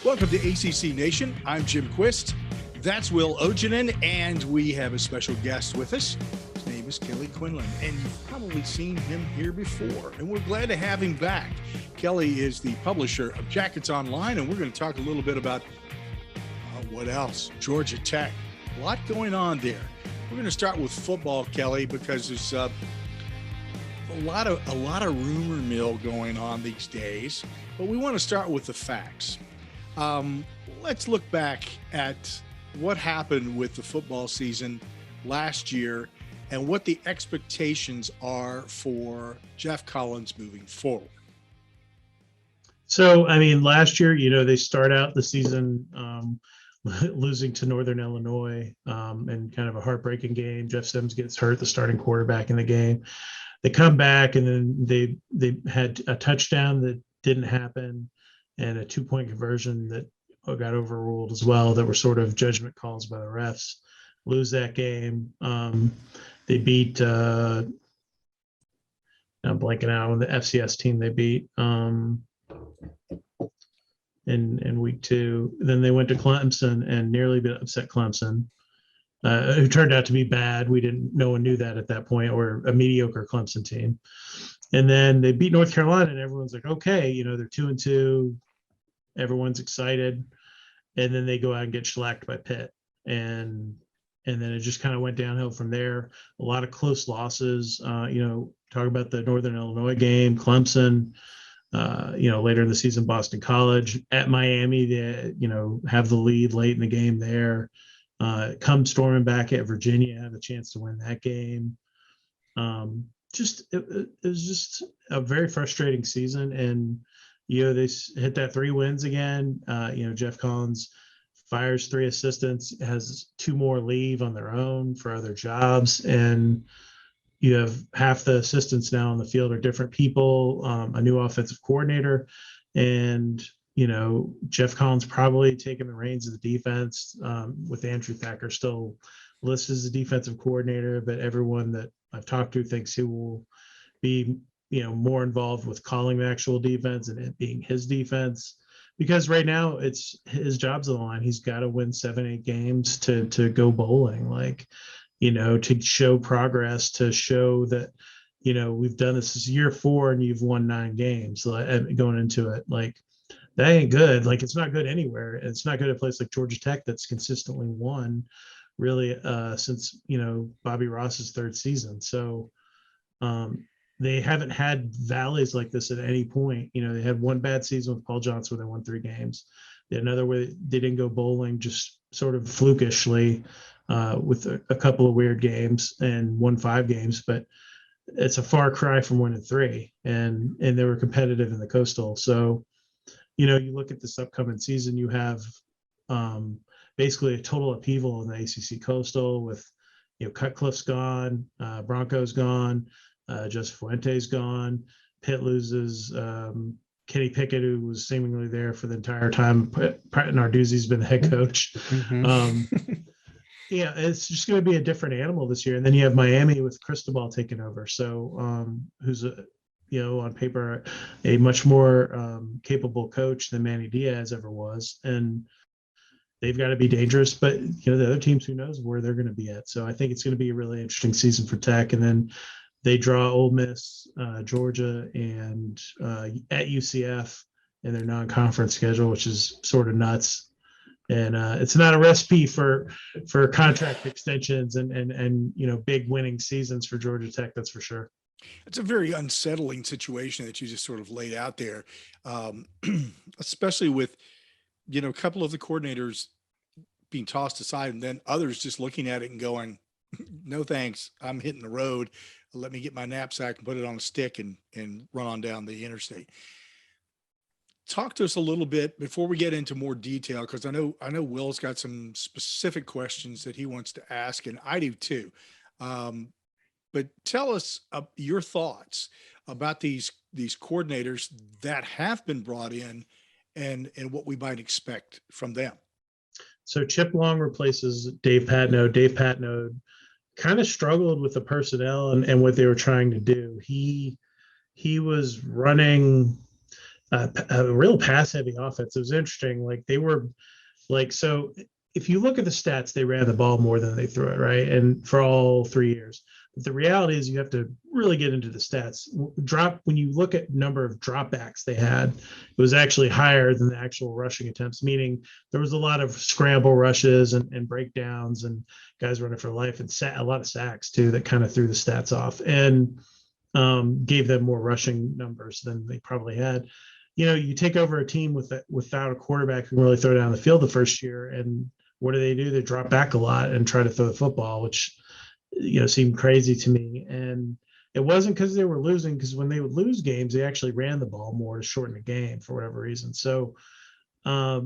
Welcome to ACC Nation. I'm Jim Quist. That's Will Ojanen, and we have a special guest with us. His name is Kelly Quinlan, and you've probably seen him here before, and we're glad to have him back. Kelly is the publisher of JacketsOnline, and we're going to talk a little bit about what else? Georgia Tech. A lot going on there. We're going to start with football, Kelly, because there's a lot of rumor mill going on these days, but we want to start with the facts. Let's look back at what happened with the football season last year and what the expectations are for Geoff Collins moving forward. So, I mean, last year, they start out the season losing to Northern Illinois and kind of a heartbreaking game. Jeff Sims gets hurt, the starting quarterback in the game. They come back and then they had a touchdown that didn't happen and a 2-point conversion that got overruled as well, that were sort of judgment calls by the refs. Lose that game. They beat I'm blanking out on the FCS team they beat in week 2. Then they went to Clemson and nearly upset Clemson, who turned out to be bad. No one knew that at that point, or a mediocre Clemson team. And then they beat North Carolina, and everyone's like, okay, they're 2-2. Everyone's excited. And then they go out and get shellacked by Pitt. And then it just kind of went downhill from there. A lot of close losses. Talk about the Northern Illinois game, Clemson, later in the season, Boston College. At Miami, they, have the lead late in the game there. Come storming back at Virginia, have a chance to win that game. It was just a very frustrating season. And they hit that 3 wins again. Geoff Collins fires 3 assistants, has 2 more leave on their own for other jobs. And you have half the assistants now on the field are different people, a new offensive coordinator. And, Geoff Collins probably taking the reins of the defense with Andrew Thacker still listed as a defensive coordinator. But everyone that I've talked to thinks he will be more involved with calling the actual defense and it being his defense, because right now it's his job's on the line. He's got to win 7-8 games to go bowling, to show progress, to show that, we've done this year 4 and you've won 9 games going into it. That ain't good. It's not good anywhere. It's not good at a place like Georgia Tech that's consistently won really since, Bobby Ross's 3rd season. So, they haven't had valleys like this at any point. They had one bad season with Paul Johnson where they won 3 games. They had another where they didn't go bowling, just sort of flukishly with a couple of weird games, and won 5 games. But it's a far cry from winning 3, and they were competitive in the Coastal. So, you look at this upcoming season, you have basically a total upheaval in the ACC Coastal with, Cutcliffe's gone, Bronco's gone. Joseph Fuente's gone. Pitt loses Kenny Pickett, who was seemingly there for the entire time. Narduzzi's been the head coach. Mm-hmm. It's just going to be a different animal this year. And then you have Miami with Cristobal taking over. So who's on paper a much more capable coach than Manny Diaz ever was. And they've got to be dangerous. But the other teams, who knows where they're going to be at. So I think it's going to be a really interesting season for Tech. And then they draw Ole Miss, Georgia, and at UCF in their non-conference schedule, which is sort of nuts. And it's not a recipe for contract extensions and big winning seasons for Georgia Tech, that's for sure. It's a very unsettling situation that you just sort of laid out there, especially with a couple of the coordinators being tossed aside, and then others just looking at it and going, "No thanks, I'm hitting the road. Let me get my knapsack and put it on a stick and run on down the interstate." Talk to us a little bit before we get into more detail, because I know Will's got some specific questions that he wants to ask, and I do too. But tell us your thoughts about these coordinators that have been brought in and what we might expect from them. So Chip Long replaces Dave Patno. Dave Patno kind of struggled with the personnel and what they were trying to do. He was running a real pass heavy offense. It was interesting. Like they were like, so if you look at the stats, they ran the ball more than they threw it, right? And for all 3 years. But the reality is you have to really get into the stats. When you look at number of dropbacks they had, it was actually higher than the actual rushing attempts, meaning there was a lot of scramble rushes and breakdowns and guys running for life and a lot of sacks too that kind of threw the stats off and gave them more rushing numbers than they probably had. You take over a team without a quarterback who can really throw down the field the first year, and what do? They drop back a lot and try to throw the football, which seemed crazy to me. And it wasn't because they were losing, because when they would lose games, they actually ran the ball more to shorten the game for whatever reason. So, I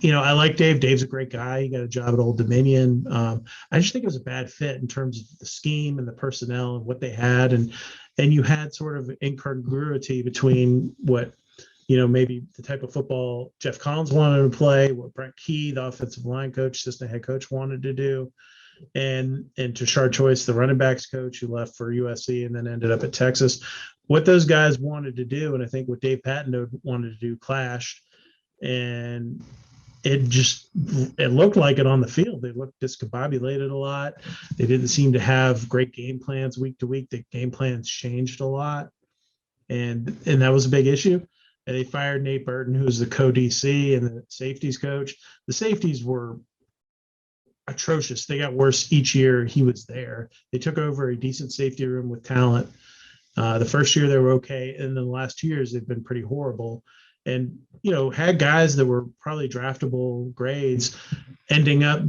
like Dave. Dave's a great guy. He got a job at Old Dominion. I just think it was a bad fit in terms of the scheme and the personnel and what they had, and you had sort of incongruity between what maybe the type of football Geoff Collins wanted to play, what Brent Key, the offensive line coach, assistant head coach, wanted to do, and Tashard Choice, the running backs coach who left for USC and then ended up at Texas, what those guys wanted to do, and I think what Dave Patton wanted to do clashed, and it looked like it on the field. They looked discombobulated a lot. They didn't seem to have great game plans week to week. The game plans changed a lot, and that was a big issue. And they fired Nate Burton, who was the co-DC and the safeties coach. The safeties were atrocious. They got worse each year he was there. They took over a decent safety room with talent. The first year they were okay, and then the last 2 years they've been pretty horrible. And had guys that were probably draftable grades ending up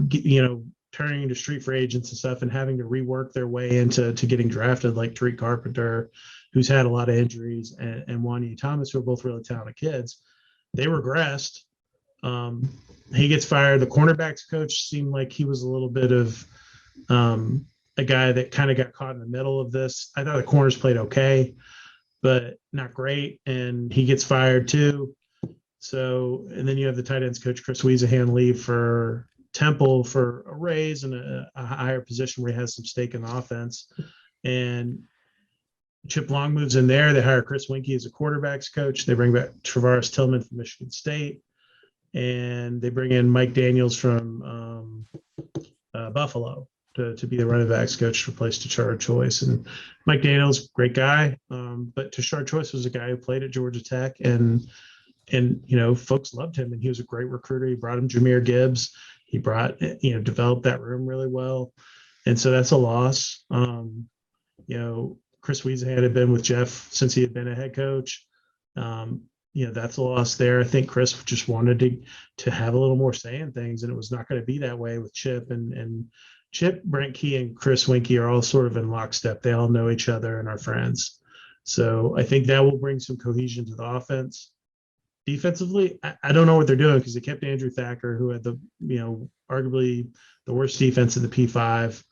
turning into street free agents and stuff and having to rework their way into getting drafted, like Tariq Carpenter, who's had a lot of injuries, and Wanye Thomas, who are both really talented kids. They regressed. He gets fired. The cornerbacks coach seemed like he was a little bit of a guy that kind of got caught in the middle of this. I thought the corners played okay, but not great. And he gets fired too. So, and then you have the tight ends coach, Chris Wiesahan, leave for Temple for a raise and a higher position where he has some stake in the offense. And Chip Long moves in there. They hire Chris Winkie as a quarterbacks coach. They bring back Travaris Tillman from Michigan State. And they bring in Mike Daniels from Buffalo to be the running backs coach to replace Tashard Choice. And Mike Daniels, great guy. But Tashard Choice was a guy who played at Georgia Tech, and folks loved him, and he was a great recruiter. He brought him Jahmyr Gibbs. He developed that room really well. And so that's a loss. Chris Wiesahan had been with Jeff since he had been a head coach. That's a loss there. I think Chris just wanted to have a little more say in things, and it was not going to be that way with Chip. And Chip, Brent Key, and Chris Winkie are all sort of in lockstep. They all know each other and are friends. So I think that will bring some cohesion to the offense. Defensively, I don't know what they're doing, because they kept Andrew Thacker, who had arguably the worst defense in the P5.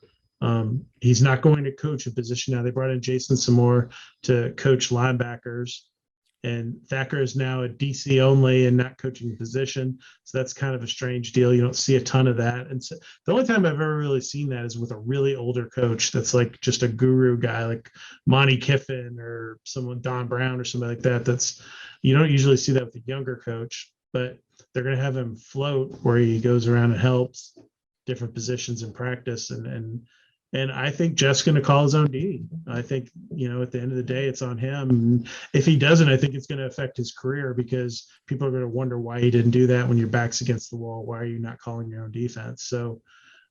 He's not going to coach a position now. They brought in Jason Samore to coach linebackers, and Thacker is now a DC only and not coaching the position. So that's kind of a strange deal. You don't see a ton of that. And so the only time I've ever really seen that is with a really older coach that's like just a guru guy, like Monty Kiffin or someone, Don Brown or somebody like that. You don't usually see that with a younger coach, but they're going to have him float where he goes around and helps different positions in practice. And I think Jeff's going to call his own D. I think, at the end of the day, it's on him. And if he doesn't, I think it's going to affect his career, because people are going to wonder why he didn't do that when your back's against the wall. Why are you not calling your own defense? So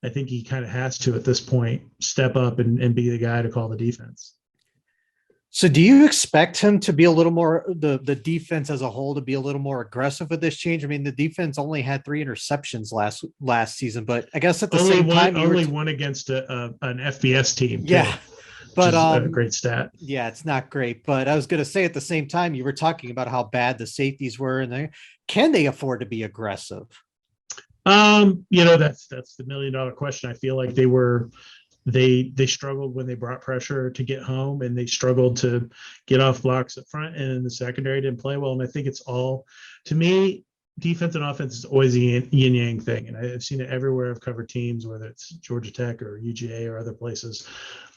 I think he kind of has to, at this point, step up and be the guy to call the defense. So do you expect him to be a little more, the defense as a whole, to be a little more aggressive with this change? I mean, the defense only had 3 interceptions last season, but I guess at the same time, only one against an FBS team. Yeah. But a great stat. Yeah, it's not great. But I was going to say, at the same time, you were talking about how bad the safeties were, and can they afford to be aggressive? That's the $1 million question. I feel like they struggled when they brought pressure to get home, and they struggled to get off blocks up front, and the secondary didn't play well. And I think it's all, to me, defense and offense is always a yin yang thing, and I've seen it everywhere. I've covered teams, whether it's Georgia Tech or UGA or other places.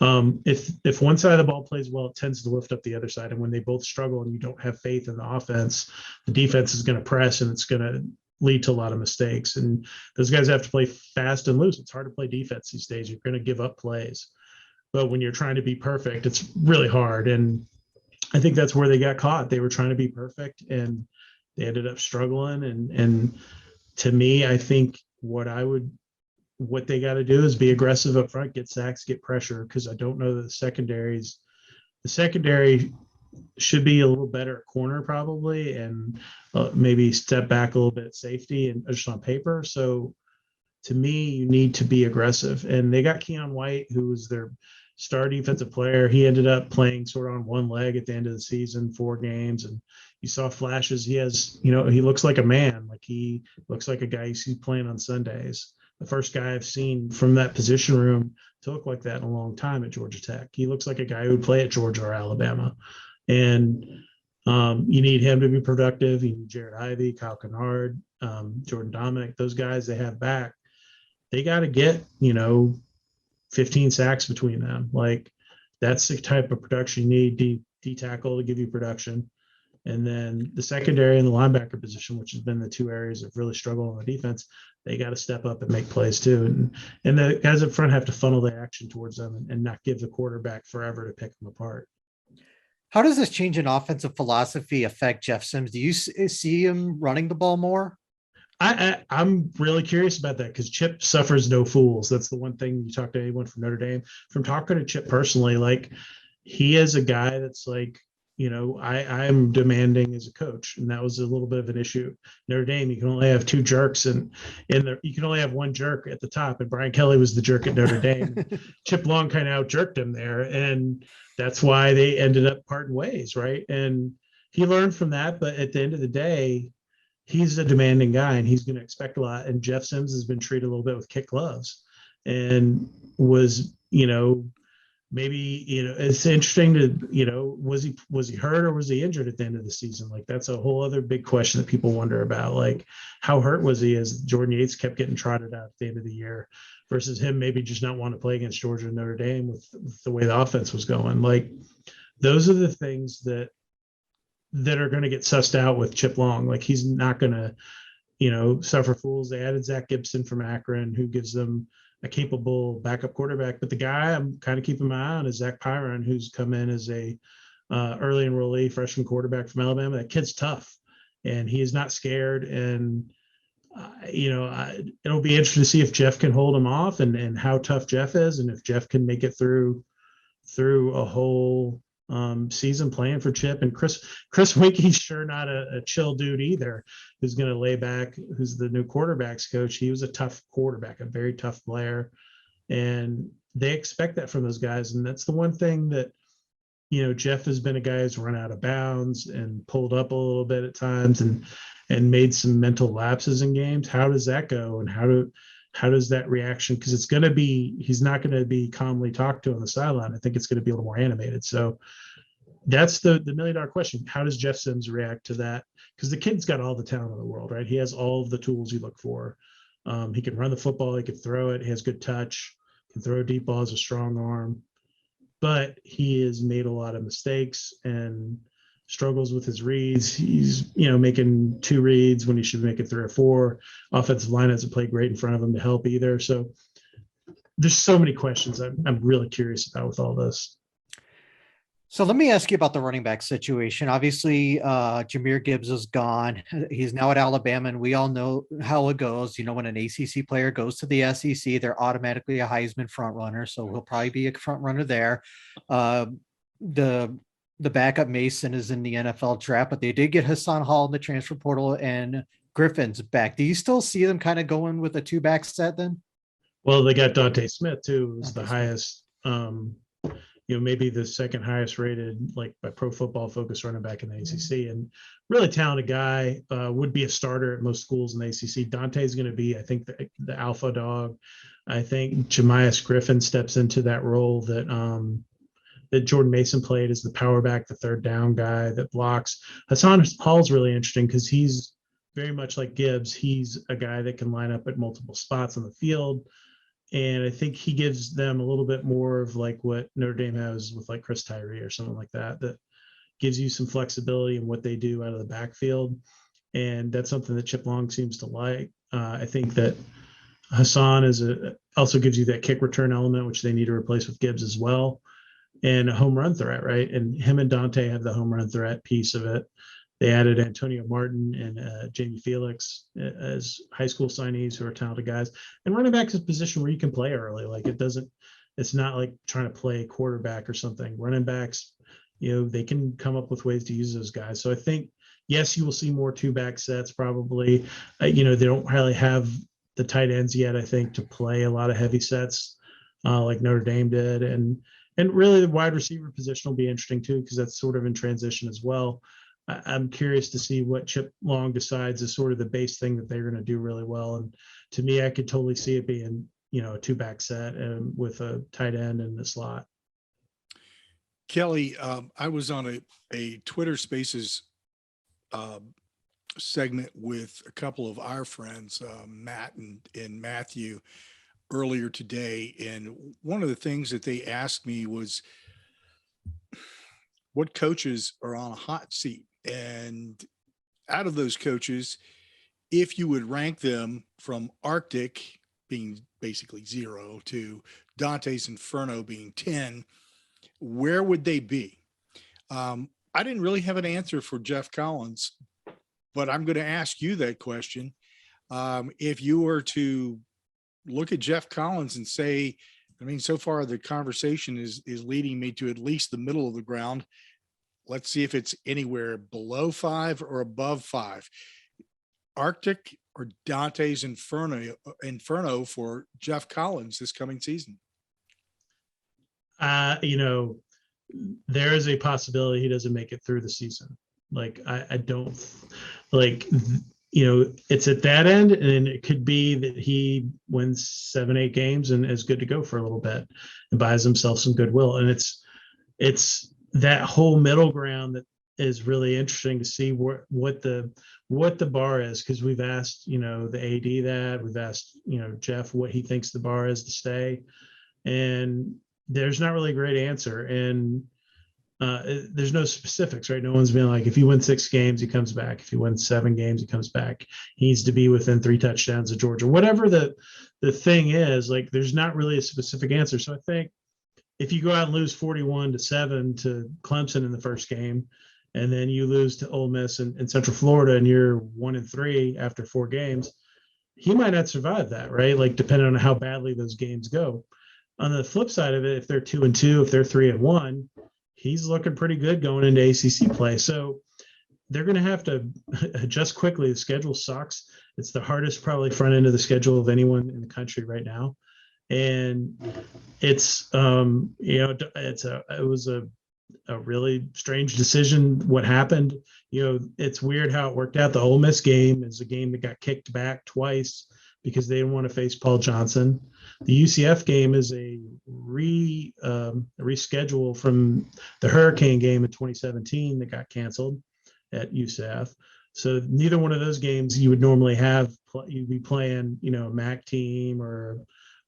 If one side of the ball plays well, it tends to lift up the other side, and when they both struggle and you don't have faith in the offense, the defense is going to press, and it's going to lead to a lot of mistakes. And those guys have to play fast and loose. It's hard to play defense these days. You're going to give up plays, but when you're trying to be perfect, it's really hard. And I think that's where they got caught. They were trying to be perfect, and they ended up struggling. And to me, I think what they got to do is be aggressive up front, get sacks, get pressure, because I don't know that the secondary should be a little better at corner probably, and maybe step back a little bit at safety and just on paper. So to me, you need to be aggressive. And they got Keon White, who was their star defensive player. He ended up playing sort of on one leg at the end of the season, 4 games, and you saw flashes. He has, he looks like a man. Like, he looks like a guy you see playing on Sundays. The first guy I've seen from that position room to look like that in a long time at Georgia Tech. He looks like a guy who would play at Georgia or Alabama. And you need him to be productive. You need Jared Ivey, Kyle Kennard, Jordan Dominic, those guys they have back. They got to get, 15 sacks between them. Like, that's the type of production you need. D tackle to give you production. And then the secondary and the linebacker position, which has been the 2 areas that really struggle on the defense, they got to step up and make plays too. And the guys up front have to funnel the action towards them and not give the quarterback forever to pick them apart. How does this change in offensive philosophy affect Jeff Sims? Do you see him running the ball more? I'm really curious about that, because Chip suffers no fools. That's the one thing you talk to anyone from Notre Dame. From talking to Chip personally, like, he is a guy that's like, I'm demanding as a coach, and that was a little bit of an issue. Notre Dame, you can only have 2 jerks, and you can only have 1 jerk at the top, and Brian Kelly was the jerk at Notre Dame. Chip Long kind of out jerked him there, and that's why they ended up parting ways, right? And he learned from that, but at the end of the day, he's a demanding guy, and he's going to expect a lot. And Jeff Sims has been treated a little bit with kid gloves, and was, maybe, it's interesting to, was he hurt or was he injured at the end of the season? Like, that's a whole other big question that people wonder about. Like, how hurt was he as Jordan Yates kept getting trotted out at the end of the year, versus him maybe just not wanting to play against Georgia and Notre Dame with the way the offense was going. Like, those are the things that are going to get sussed out with Chip Long. Like, he's not going to, suffer fools. They added Zach Gibson from Akron, who gives them a capable backup quarterback. But the guy I'm kind of keeping my eye on is Zach Pyron, who's come in as a early enrollee freshman quarterback from Alabama. That kid's tough, and he is not scared. And, it'll be interesting to see if Jeff can hold him off, and how tough Jeff is, and if Jeff can make it through a whole season playing for Chip. And Chris Winke's sure not a chill dude either, who's going to lay back, who's the new quarterbacks coach. He was a tough quarterback, a very tough player, and they expect that from those guys. And that's the one thing that, Jeff has been a guy who's run out of bounds and pulled up a little bit at times, and made some mental lapses in games. How does that go? And how does that reaction, because he's not going to be calmly talked to on the sideline. I think it's going to be a little more animated. So that's the $1 million question. How does Jeff Sims react to that? Because the kid's got all the talent in the world, right? He has all of the tools you look for. He can run the football. He can throw it. He has good touch, can throw a deep ball, has a strong arm, but he has made a lot of mistakes and struggles with his reads. He's, making 2 reads when he should make it 3 or 4. Offensive line hasn't played great in front of him to help either. So there's so many questions I'm really curious about with all this. So let me ask you about the running back situation. Obviously, Jahmyr Gibbs is gone. He's now at Alabama, and we all know how it goes. When an ACC player goes to the SEC, they're automatically a Heisman front runner. So he'll probably be a front runner there. The backup Mason is in the NFL draft, but they did get Hassan Hall in the transfer portal, and Griffin's back. Do you still see them kind of going with a 2-back set then? Well, they got Dante Smith too, who's the highest, maybe the second highest rated, like, by Pro Football Focus running back in the ACC, and really talented guy. Would be a starter at most schools in the ACC. Dante's going to be, I think, the alpha dog. I think Jamias Griffin steps into that role that Jordan Mason played as the power back, the third down guy that blocks. Hassan Hall's really interesting because he's very much like Gibbs, he's a guy that can line up at multiple spots on the field. And I think he gives them a little bit more of like what Notre Dame has with like Chris Tyree or something like that, that gives you some flexibility in what they do out of the backfield. And that's something that Chip Long seems to like. I think that Hassan also gives you that kick return element, which they need to replace with Gibbs as well, and a home run threat, right? And him and Dante have the home run threat piece of it. They added Antonio Martin and Jamie Felix as high school signees who are talented guys. And running back is a position where you can play early. Like it's not like trying to play quarterback or something. Running backs, they can come up with ways to use those guys. So I think, yes, you will see more 2-back sets probably. They don't really have the tight ends yet, I think, to play a lot of heavy sets like Notre Dame did. And really the wide receiver position will be interesting too, because that's sort of in transition as well. I'm curious to see what Chip Long decides is sort of the base thing that they're going to do really well. And to me, I could totally see it being, a 2-back set and with a tight end in the slot. Kelly, I was on a Twitter Spaces segment with a couple of our friends, Matt and Matthew, earlier today. And one of the things that they asked me was what coaches are on a hot seat. And out of those coaches, if you would rank them from Arctic being basically 0 to Dante's Inferno being 10, where would they be? I didn't really have an answer for Geoff Collins, but I'm going to ask you that question. If you were to look at Geoff Collins and say, so far the conversation is leading me to at least the middle of the ground. Let's see if it's anywhere below 5 or above 5. Arctic or Dante's Inferno for Geoff Collins this coming season? There is a possibility he doesn't make it through the season. Like, I don't like, it's at that end, and it could be that he wins 7-8 games and is good to go for a little bit and buys himself some goodwill. And it's that whole middle ground that is really interesting to see what the bar is. Cause we've asked, the AD that, we've asked, Jeff what he thinks the bar is to stay. And there's not really a great answer. And there's no specifics, right? No one's been like, if he wins 6 games, he comes back. If he wins 7 games, he comes back. He needs to be within 3 touchdowns of Georgia. Whatever the thing is, like, there's not really a specific answer. So I think if you go out and lose 41-7 to Clemson in the first game, and then you lose to Ole Miss in Central Florida, and you're 1-3 after 4 games, he might not survive that, right? Like, depending on how badly those games go. On the flip side of it, if they're 2-2, if they're 3-1, he's looking pretty good going into ACC play. So they're going to have to adjust quickly. The schedule sucks. It's the hardest probably front end of the schedule of anyone in the country right now. And it's, it was a really strange decision what happened. It's weird how it worked out. The Ole Miss game is a game that got kicked back twice because they didn't want to face Paul Johnson. The UCF game is a reschedule from the Hurricane game in 2017 that got canceled at UCF. So neither one of those games you would normally have. You'd be playing, a MAC team or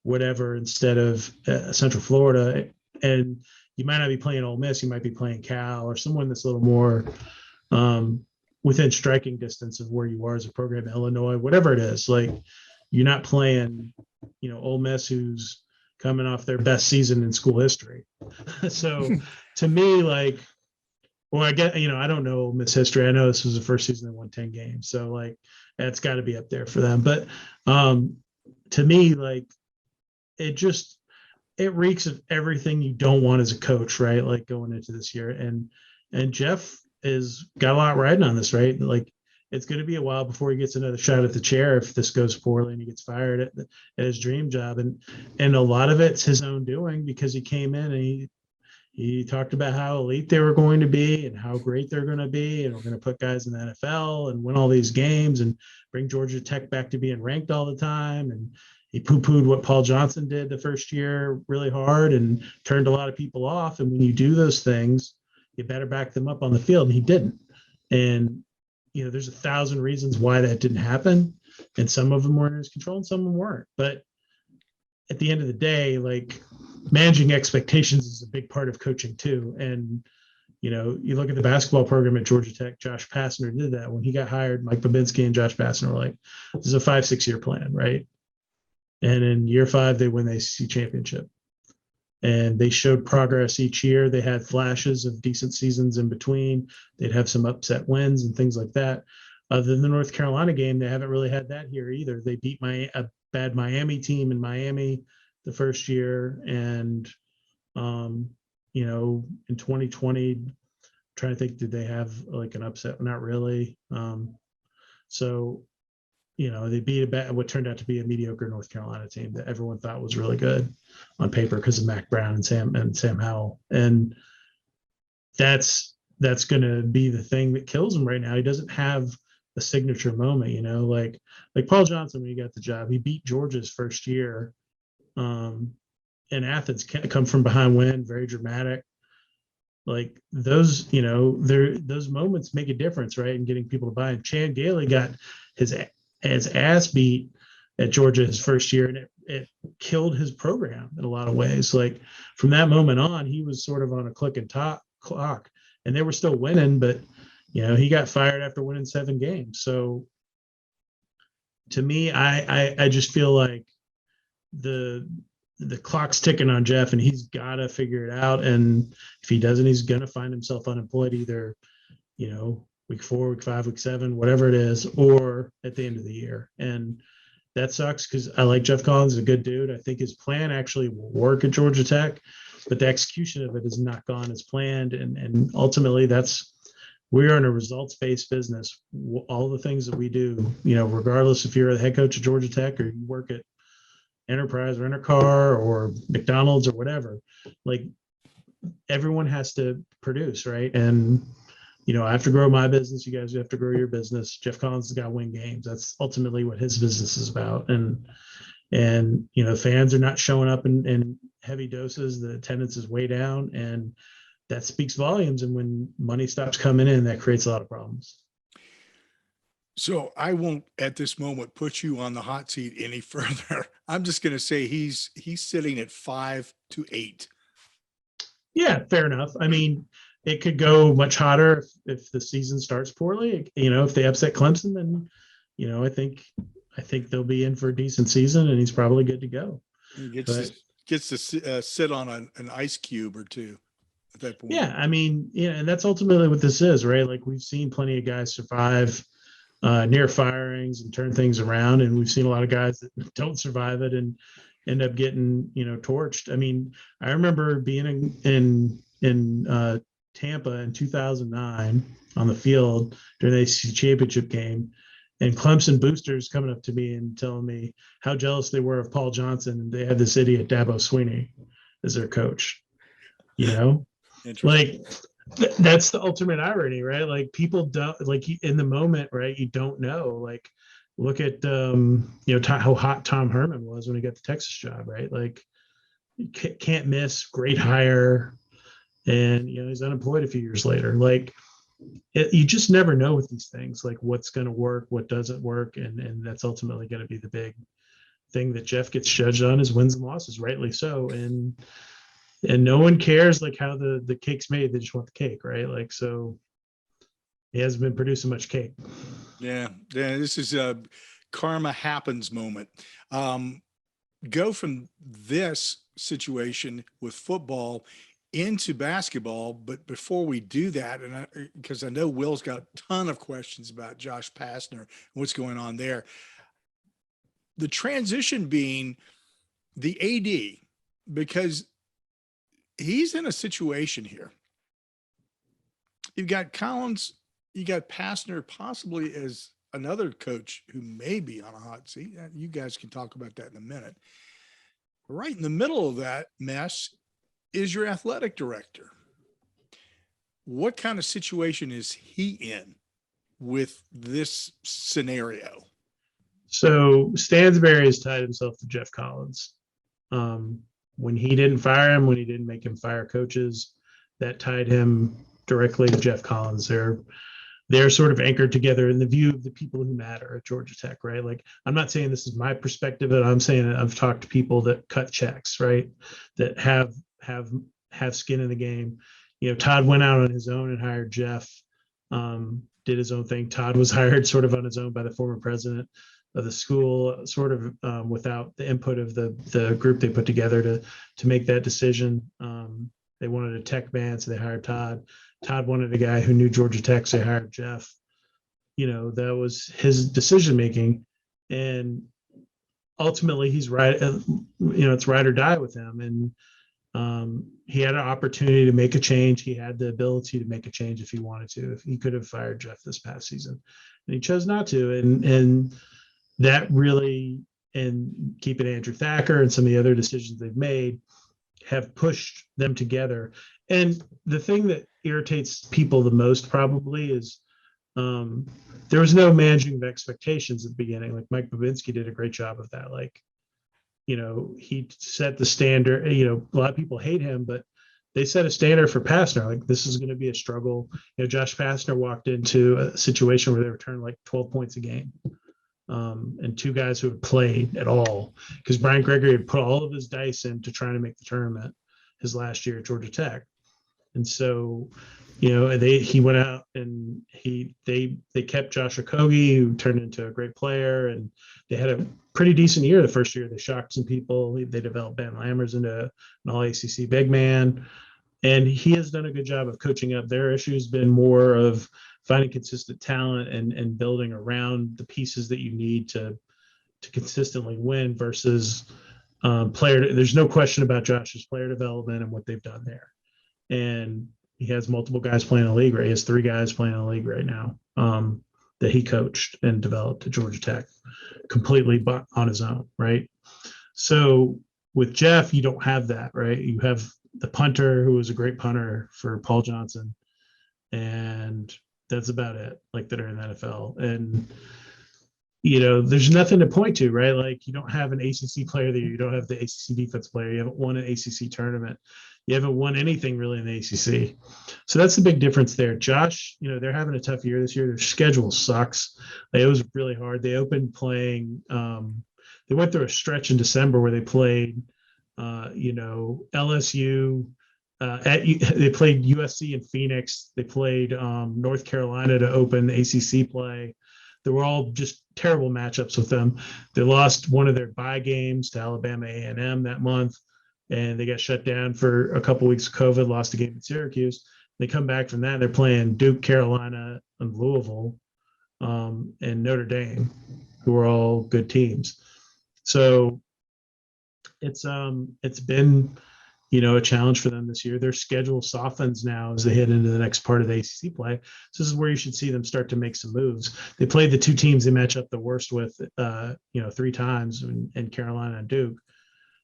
whatever instead of Central Florida. And you might not be playing Ole Miss. You might be playing Cal or someone that's a little more within striking distance of where you are as a program, Illinois, whatever it is. Like, you're not playing, Ole Miss, who's coming off their best season in school history. So to me, like, well, I get, I don't know Ole Miss history. I know this was the first season they won 10 games. So, like, that's got to be up there for them. But to me, like, it reeks of everything you don't want as a coach, right? Like, going into this year. And Jeff has got a lot riding on this, right? Like, it's going to be a while before he gets another shot at the chair if this goes poorly and he gets fired at his dream job. And a lot of it's his own doing, because he came in and he talked about how elite they were going to be and how great they're going to be. And we're going to put guys in the NFL and win all these games and bring Georgia Tech back to being ranked all the time. And he poo-pooed what Paul Johnson did the first year really hard and turned a lot of people off. And when you do those things, you better back them up on the field. And he didn't. And, there's 1,000 reasons why that didn't happen, and some of them were in his control and some of them weren't. But at the end of the day, like, managing expectations is a big part of coaching too. And, you look at the basketball program at Georgia Tech, Josh Pastner did that. When he got hired, Mike Babinski and Josh Pastner were like, this is a 5-6 year plan, right? And in year 5, they win the ACC championship. And they showed progress each year. They had flashes of decent seasons in between. They'd have some upset wins and things like that. Other than the North Carolina game, they haven't really had that here either. They beat a bad Miami team in Miami the first year. And, in 2020, trying to think, did they have like an upset? Not really. So, they beat what turned out to be a mediocre North Carolina team that everyone thought was really good on paper because of Mac Brown and Sam Howell. And that's going to be the thing that kills him right now. He doesn't have a signature moment, like Paul Johnson, when he got the job, he beat Georgia's first year in Athens, come from behind win, very dramatic. Like those, those moments make a difference, right? And getting people to buy in. Chan Gailey got his ass beat at Georgia his first year, and it killed his program in a lot of ways. Like from that moment on, he was sort of on a clock, and they were still winning, but he got fired after winning 7 games. So to me, I just feel like the clock's ticking on Jeff, and he's got to figure it out. And if he doesn't, he's going to find himself unemployed either, week 4, week 5, week 7, whatever it is, or at the end of the year. And that sucks because I like Geoff Collins, is a good dude. I think his plan actually will work at Georgia Tech, but the execution of it has not gone as planned. And ultimately we're in a results-based business. All the things that we do, regardless if you're the head coach at Georgia Tech or you work at Enterprise Rent a Car or McDonald's or whatever, like everyone has to produce, right? And I have to grow my business. You guys have to grow your business. Geoff Collins has got to win games. That's ultimately what his business is about. And fans are not showing up in heavy doses. The attendance is way down, and that speaks volumes. And when money stops coming in, that creates a lot of problems. So I won't at this moment put you on the hot seat any further. I'm just going to say he's sitting at 5-8. Yeah, fair enough. I mean, it could go much hotter if the season starts poorly. If they upset Clemson, then I think they'll be in for a decent season, and he's probably good to go. He gets to sit on an ice cube or two at that point. Yeah, I mean, and that's ultimately what this is, right? Like we've seen plenty of guys survive near firings and turn things around, and we've seen a lot of guys that don't survive it and end up getting torched. I mean, I remember being in Tampa in 2009 on the field during the ACC championship game, and Clemson boosters coming up to me and telling me how jealous they were of Paul Johnson, and they had this idiot Dabo Swinney as their coach. Like that's the ultimate irony, right? Like people don't, like in the moment, right? You don't know. Like look at how hot Tom Herman was when he got the Texas job, right? Like you can't miss, great hire, and he's unemployed a few years later. Like you just never know with these things, like what's going to work, what doesn't work, and that's ultimately going to be the big thing that Jeff gets judged on, is wins and losses, rightly so. And no one cares like how the cake's made. They just want the cake, right? Like, so he hasn't been producing much cake. Yeah. This is a karma happens moment. Go from this situation with football into basketball. But before we do that, and because I know Will's got a ton of questions about Josh Pastner and what's going on there, the transition being the AD, because he's in a situation here. You've got Collins, you got Pastner possibly as another coach who may be on a hot seat. You guys can talk about that in a minute. Right in the middle of that mess is your athletic director. What kind of situation is he in with this scenario? So Stansbury has tied himself to Geoff Collins. When he didn't fire him, when he didn't make him fire coaches, that tied him directly to Geoff Collins. They're they're sort of anchored together in the view of the people who matter at Georgia Tech, right? Like, I'm not saying this is my perspective, but I'm saying that I've talked to people that cut checks, right? That have skin in the game. Todd went out on his own and hired Geoff, did his own thing. Todd was hired sort of on his own by the former president of the school, sort of without the input of the group they put together to make that decision. They wanted a tech man, so they hired Todd. Todd wanted a guy who knew Georgia Tech, so they hired Geoff. That was his decision making, and ultimately he's right. It's ride or die with him, and he had an opportunity to make a change. He had the ability to make a change if he wanted to. If he could have fired Geoff this past season, and he chose not to, and that really, and keeping Andrew Thacker and some of the other decisions they've made have pushed them together. And the thing that irritates people the most probably is there was no managing of expectations at the beginning. Like Mike Babinski did a great job of that. Like, he set the standard. A lot of people hate him, but they set a standard for Pastner. Like, this is going to be a struggle. Josh Pastner walked into a situation where they returned like 12 points a game. And two guys who had played at all, because Brian Gregory had put all of his dice into trying to make the tournament his last year at Georgia Tech. And so, he went out and they kept Josh Okogie, who turned into a great player, and they had a pretty decent year the first year. They shocked some people. They developed Ben Lammers into an all ACC big man, and he has done a good job of coaching up. Their issue has been more of finding consistent talent and building around the pieces that you need to consistently win versus player. There's no question about Josh's player development and what they've done there. And he has multiple guys playing in the league, right? He has 3 guys playing in the league right now that he coached and developed at Georgia Tech completely on his own, right? So with Geoff, you don't have that, right? You have the punter, who was a great punter for Paul Johnson, and that's about it, like, that are in the NFL. And there's nothing to point to, right? Like, you don't have an ACC player there. You don't have the ACC defense player. You haven't won an ACC tournament. You haven't won anything really in the ACC. So that's the big difference there. Josh, they're having a tough year this year. Their schedule sucks. It was really hard. They opened playing. They went through a stretch in December where they played, LSU. They played USC in Phoenix. They played North Carolina to open the ACC play. They were all just terrible matchups with them. They lost one of their bye games to Alabama A&M that month, and they got shut down for a couple weeks of COVID, lost a game in Syracuse. They come back from that. They're playing Duke, Carolina, and Louisville, and Notre Dame, who are all good teams. So it's been, a challenge for them this year. Their schedule softens now as they head into the next part of the ACC play. So this is where you should see them start to make some moves. They played the 2 teams they match up the worst with, 3 times, in Carolina and Duke.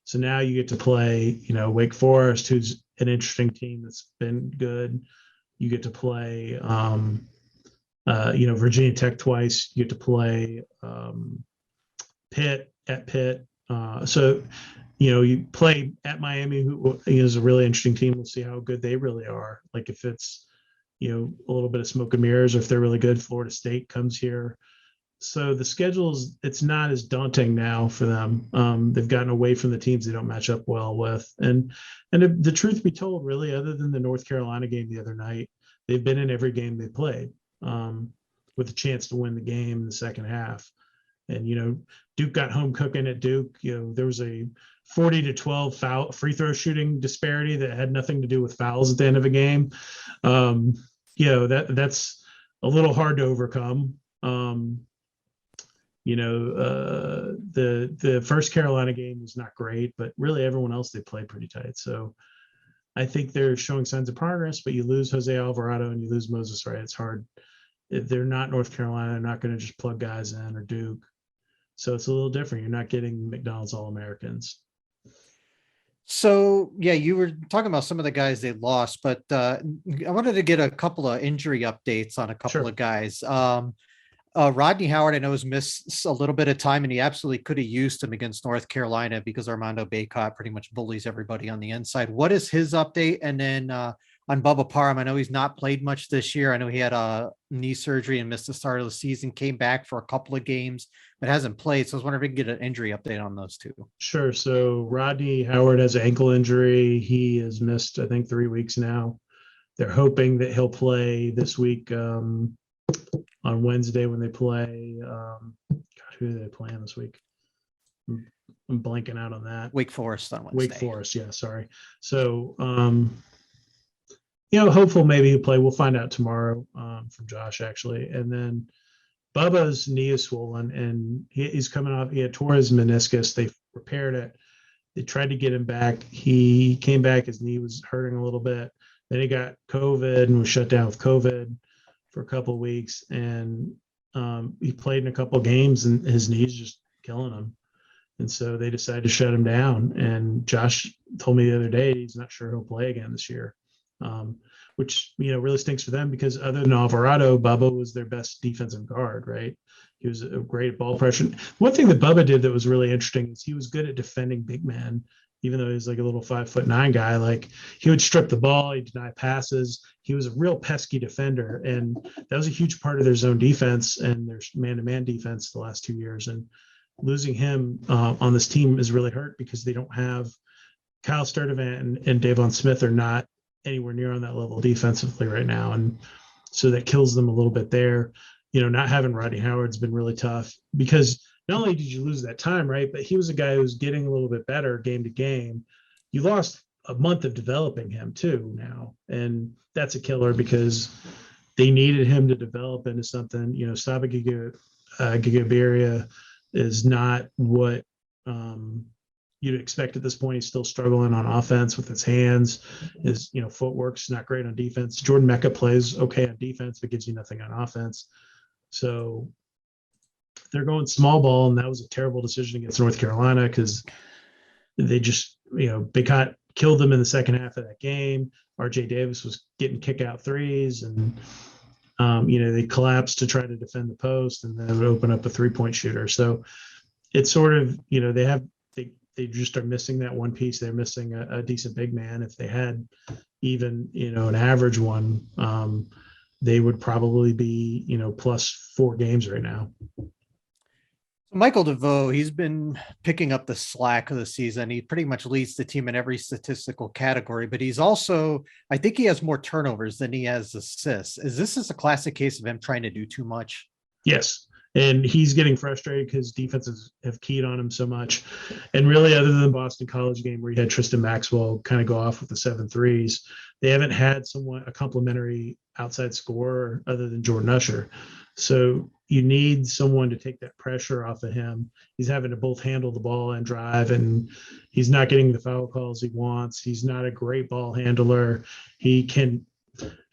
So now you get to play, Wake Forest, who's an interesting team that's been good. You get to play, Virginia Tech twice. You get to play Pitt at Pitt. You play at Miami, who is a really interesting team. We'll see how good they really are. Like, if it's, a little bit of smoke and mirrors, or if they're really good. Florida State comes here. So the schedules, it's not as daunting now for them. They've gotten away from the teams they don't match up well with. And the truth be told, really, other than the North Carolina game the other night, they've been in every game they played with a chance to win the game in the second half. And, Duke got home cooking at Duke. There was a 40-12 free throw shooting disparity that had nothing to do with fouls at the end of a game. That's a little hard to overcome. The first Carolina game was not great, but really everyone else they played pretty tight. So I think they're showing signs of progress, but you lose Jose Alvarado and you lose Moses Wright. It's hard. They're not North Carolina. They're not going to just plug guys in, or Duke. So it's a little different. You're not getting McDonald's All-Americans. So, yeah, you were talking about some of the guys they lost, but I wanted to get a couple of injury updates on a couple of guys. Rodney Howard, I know, has missed a little bit of time, and he absolutely could have used him against North Carolina because Armando Bacot pretty much bullies everybody on the inside. What is his update? And then Bubba Parham. I know he's not played much this year. I know he had a knee surgery and missed the start of the season, came back for a couple of games, but hasn't played. So I was wondering if we can get an injury update on those two. Sure. So Rodney Howard has an ankle injury. He has missed, I think, 3 weeks now. They're hoping that he'll play this week on Wednesday when they play. Who are they playing this week? I'm blanking out on that. Wake Forest on Wednesday. Wake Forest, yeah, sorry. So, hopeful maybe he'll play. We'll find out tomorrow from Josh, actually. And then Bubba's knee is swollen, and he's coming off. He had tore his meniscus. They repaired it. They tried to get him back. He came back. His knee was hurting a little bit. Then he got COVID and was shut down with COVID for a couple of weeks. And he played in a couple of games, and his knee's just killing him. And so they decided to shut him down. And Josh told me the other day he's not sure he'll play again this year, which, really stinks for them because other than Alvarado, Bubba was their best defensive guard, right? He was a great ball pressure. One thing that Bubba did that was really interesting is he was good at defending big men, even though he's like a little 5'9" guy. Like, he would strip the ball, he'd deny passes. He was a real pesky defender. And that was a huge part of their zone defense and their man-to-man defense the last 2 years. And losing him on this team is really hurt because they don't have Kyle Sturdivant and Davon Smith are not anywhere near on that level defensively right now. And so that kills them a little bit there. Not having Rodney Howard's been really tough because not only did you lose that time, right, but he was a guy who's getting a little bit better game to game. You lost a month of developing him too now. And that's a killer because they needed him to develop into something. Saba Gigaberia is not what you'd expect at this point. He's still struggling on offense with his hands. His footwork's not great on defense. Jordan Mecca plays okay on defense, but gives you nothing on offense. So they're going small ball, and that was a terrible decision against North Carolina because they just, Big Hot killed them in the second half of that game. RJ Davis was getting kick-out threes, and they collapsed to try to defend the post, and then it would open up a three-point shooter. So it's sort of, they just are missing that one piece. They're missing a decent big man. If they had even, an average one, they would probably be, +4 games right now. Michael DeVoe, he's been picking up the slack of the season. He pretty much leads the team in every statistical category, but he's also, I think he has more turnovers than he has assists. Is this a classic case of him trying to do too much? Yes. And he's getting frustrated because defenses have keyed on him so much. And really, other than the Boston College game where he had Tristan Maxwell kind of go off with the 7 threes, they haven't had a complimentary outside scorer other than Jordan Usher. So you need someone to take that pressure off of him. He's having to both handle the ball and drive, and he's not getting the foul calls he wants. He's not a great ball handler. He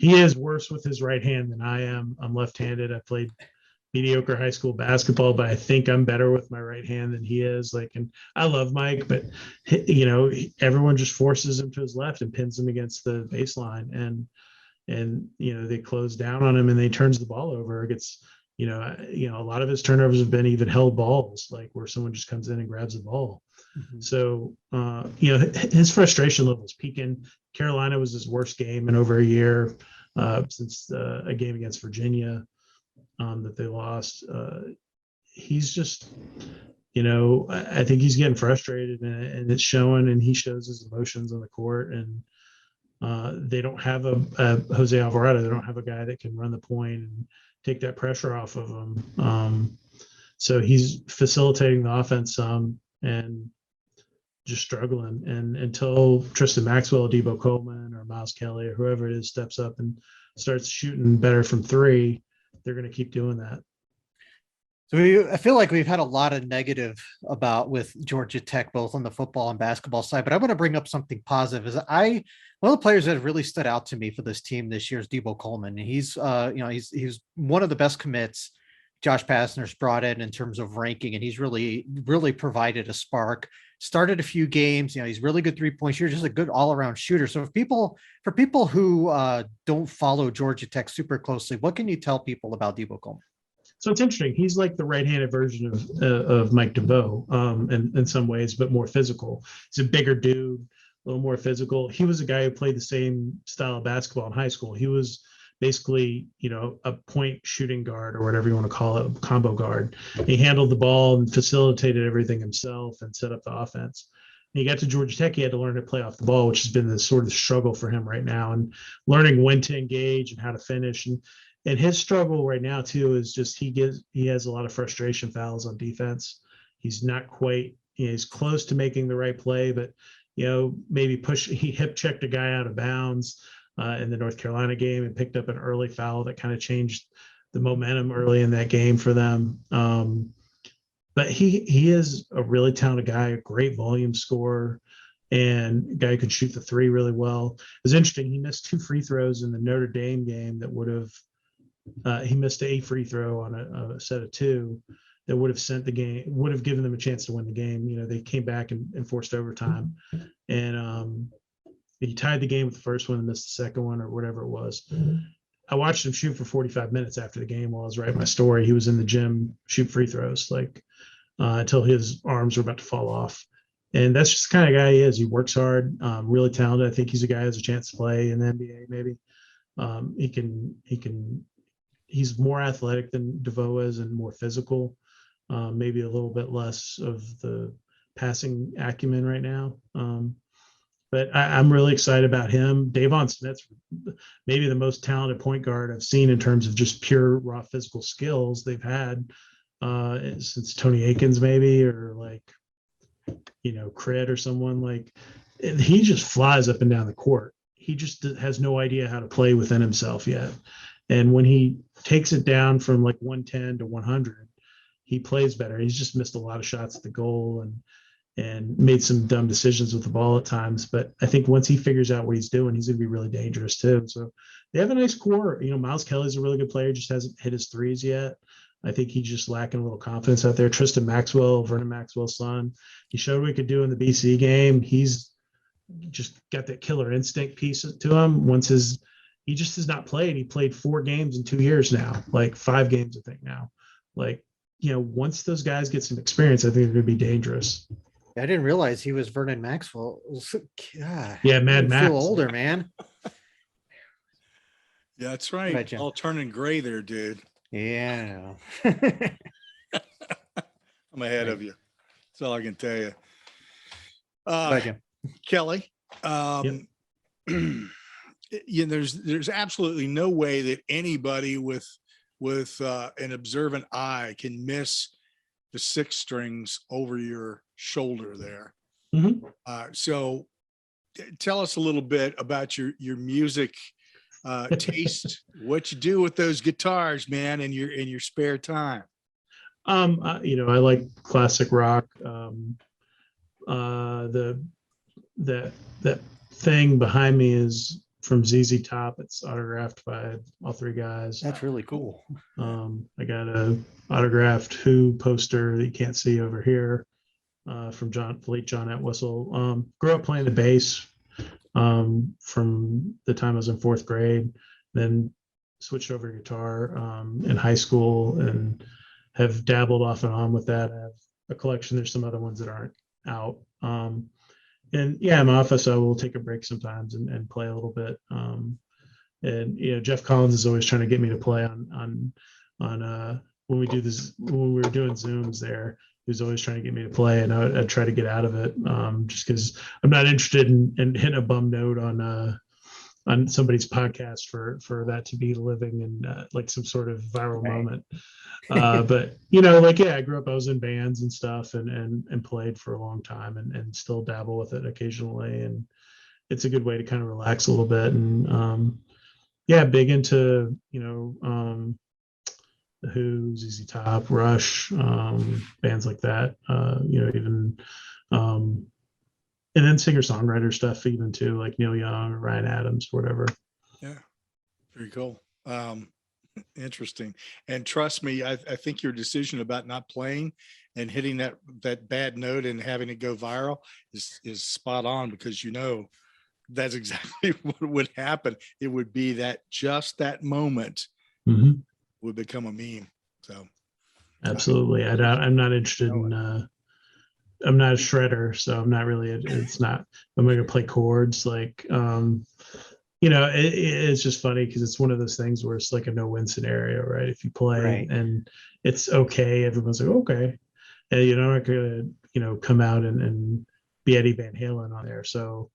is worse with his right hand than I am. I'm left-handed. I played mediocre high school basketball, but I think I'm better with my right hand than he is. And I love Mike, but everyone just forces him to his left and pins him against the baseline, and they close down on him, and they turns the ball over. It gets, a lot of his turnovers have been even held balls, like where someone just comes in and grabs the ball. Mm-hmm. So, his frustration level is peaking. Carolina was his worst game in over a year since a game against Virginia that they lost. He's just, I think he's getting frustrated, and it's showing, and he shows his emotions on the court. And they don't have a Jose Alvarado. They don't have a guy that can run the point and take that pressure off of him. So he's facilitating the offense some and just struggling. And until Tristan Maxwell, Debo Coleman, or Miles Kelly, or whoever it is, steps up and starts shooting better from 3, they're going to keep doing that. So I feel like we've had a lot of negative with Georgia Tech, both on the football and basketball side, but I want to bring up something positive. One of the players that have really stood out to me for this team this year is Debo Coleman. He's one of the best commits Josh Pastner's brought in terms of ranking, and he's really, really provided a spark. Started a few games, he's really good 3-point shooter, just a good all-around shooter. So for people who don't follow Georgia Tech super closely, what can you tell people about Debo Coleman? So it's interesting. He's like the right-handed version of Mike DeVoe in some ways, but more physical. He's a bigger dude, little more physical. He was a guy who played the same style of basketball in high school. He was basically, a point shooting guard or whatever you want to call it, a combo guard. He handled the ball and facilitated everything himself and set up the offense. He got to Georgia Tech, he had to learn to play off the ball, which has been the sort of struggle for him right now, and learning when to engage and how to finish. And his struggle right now too is just he has a lot of frustration fouls on defense. He's not quite, he's close to making the right play, but maybe he hip checked a guy out of bounds in the North Carolina game and picked up an early foul that kind of changed the momentum early in that game for them. But he is a really talented guy, a great volume scorer, and a guy who can shoot the three really well. It was interesting. He missed 2 free throws in the Notre Dame game that would have, he missed a free throw on a set of 2 that would have sent the game, would have given them a chance to win the game. They came back and forced overtime. And he tied the game with the first one and missed the second one or whatever it was. I watched him shoot for 45 minutes after the game while I was writing my story. He was in the gym, shoot free throws, until his arms were about to fall off. And that's just the kind of guy he is. He works hard, really talented. I think he's a guy who has a chance to play in the NBA, maybe. He's more athletic than DeVoe is and more physical, maybe a little bit less of the passing acumen right now. But I'm really excited about him. Davon Smith's maybe the most talented point guard I've seen in terms of just pure raw physical skills they've had since Tony Akins, maybe, or Cred or someone. He just flies up and down the court. He just has no idea how to play within himself yet. And when he takes it down from 110 to 100, he plays better. He's just missed a lot of shots at the goal and made some dumb decisions with the ball at times. But I think once he figures out what he's doing, he's going to be really dangerous too. So they have a nice core. Miles Kelly's a really good player, just hasn't hit his threes yet. I think he's just lacking a little confidence out there. Tristan Maxwell, Vernon Maxwell's son, he showed what he could do in the BC game. He's just got that killer instinct piece to him. He just has not played. He played 4 games in 2 years now, 5 games, I think now. Once those guys get some experience, I think they're going to be dangerous. I didn't realize he was Vernon Maxwell. God, yeah, Mad Max. Feel older, man. Yeah, that's right. All turning gray there, dude. Yeah. I'm ahead of you. That's all I can tell you. Kelly, there's absolutely no way that anybody with an observant eye can miss the 6 strings over your shoulder there. Mm-hmm. So tell us a little bit about your music taste, what you do with those guitars, man, in your spare time. I like classic rock. That thing behind me is from ZZ Top. It's autographed by all 3 guys. That's really cool. I got a autographed Who poster that you can't see over here from late John Entwistle. Grew up playing the bass from the time I was in 4th grade, then switched over to guitar in high school and have dabbled off and on with that. I have a collection. There's some other ones that aren't out. And in my office, I will take a break sometimes and play a little bit. And Geoff Collins is always trying to get me to play on when we do this, when we were doing Zooms there, he was always trying to get me to play, and I'd try to get out of it just because I'm not interested in hitting a bum note on somebody's podcast for that to be living in some sort of viral moment. But I grew up, I was in bands and stuff and played for a long time and still dabble with it occasionally. And it's a good way to kind of relax a little bit. And big into, The Who, ZZ Top, Rush, bands like that, even, and then singer-songwriter stuff even too, like Neil Young or Ryan Adams, whatever. Yeah. Very cool. Interesting. And trust me, I think your decision about not playing and hitting that bad note and having it go viral is spot on, because that's exactly what would happen. It would be that moment would become a meme. So absolutely. I'm not interested in I'm not a shredder, so I'm not really. It's not. I'm going to play chords like. It's just funny because it's one of those things where it's like a no-win scenario, right? If you play Right. and it's okay, everyone's like, okay, and you're not gonna, come out and be Eddie Van Halen on there. So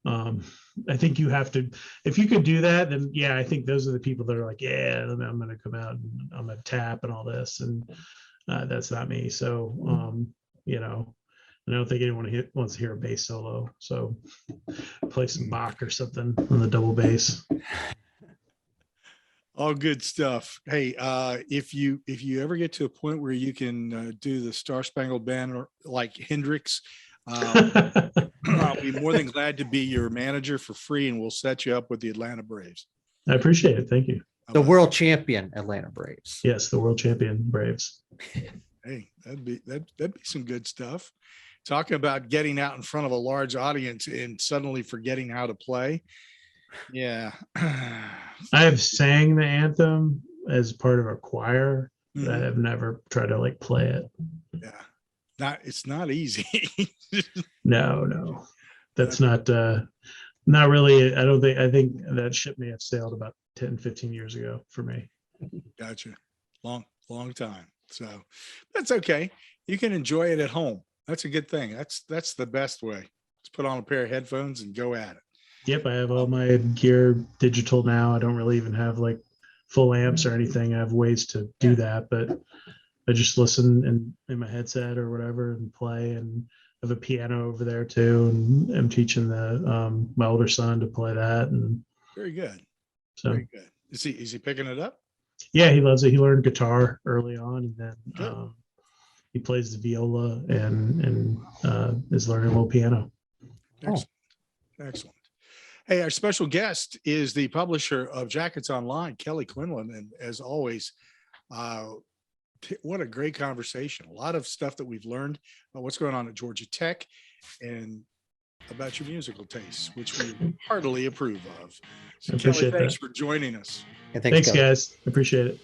I think you have to, if you could do that, then yeah, I think those are the people that are like, yeah, I'm gonna come out and I'm gonna tap and all this, and that's not me. So I don't think anyone wants to hear a bass solo. So play some Bach or something on the double bass. All good stuff. Hey, if you ever get to a point where you can do the Star Spangled Banner like Hendrix, I'll be more than glad to be your manager for free, and we'll set you up with the Atlanta Braves. I appreciate it. Thank you. The world champion Atlanta Braves. Yes, the world champion Braves. Hey, that'd be some good stuff. Talking about getting out in front of a large audience and suddenly forgetting how to play. Yeah. I have sang the anthem as part of a choir, but I have never tried to like play it. Yeah. It's not easy. No. That's not really. I think that ship may have sailed about 10, 15 years ago for me. Gotcha. Long time. So that's okay. You can enjoy it at home. That's a good thing. That's the best way. Just put on a pair of headphones and go at it. Yep, I have all my gear digital now. I don't really even have like full amps or anything. I have ways to do that, but I just listen in my headset or whatever and play. And I have a piano over there too, and I'm teaching my older son to play that. And very good. So very good. Is he picking it up? Yeah, he loves it. He learned guitar early on, and then he plays the viola and is learning a little piano. Excellent. Hey, our special guest is the publisher of Jackets Online, Kelly Quinlan. And as always, what a great conversation. A lot of stuff that we've learned about what's going on at Georgia Tech and about your musical tastes, which we heartily approve of. So Kelly, thanks for joining us. Yeah, thanks guys. Appreciate it.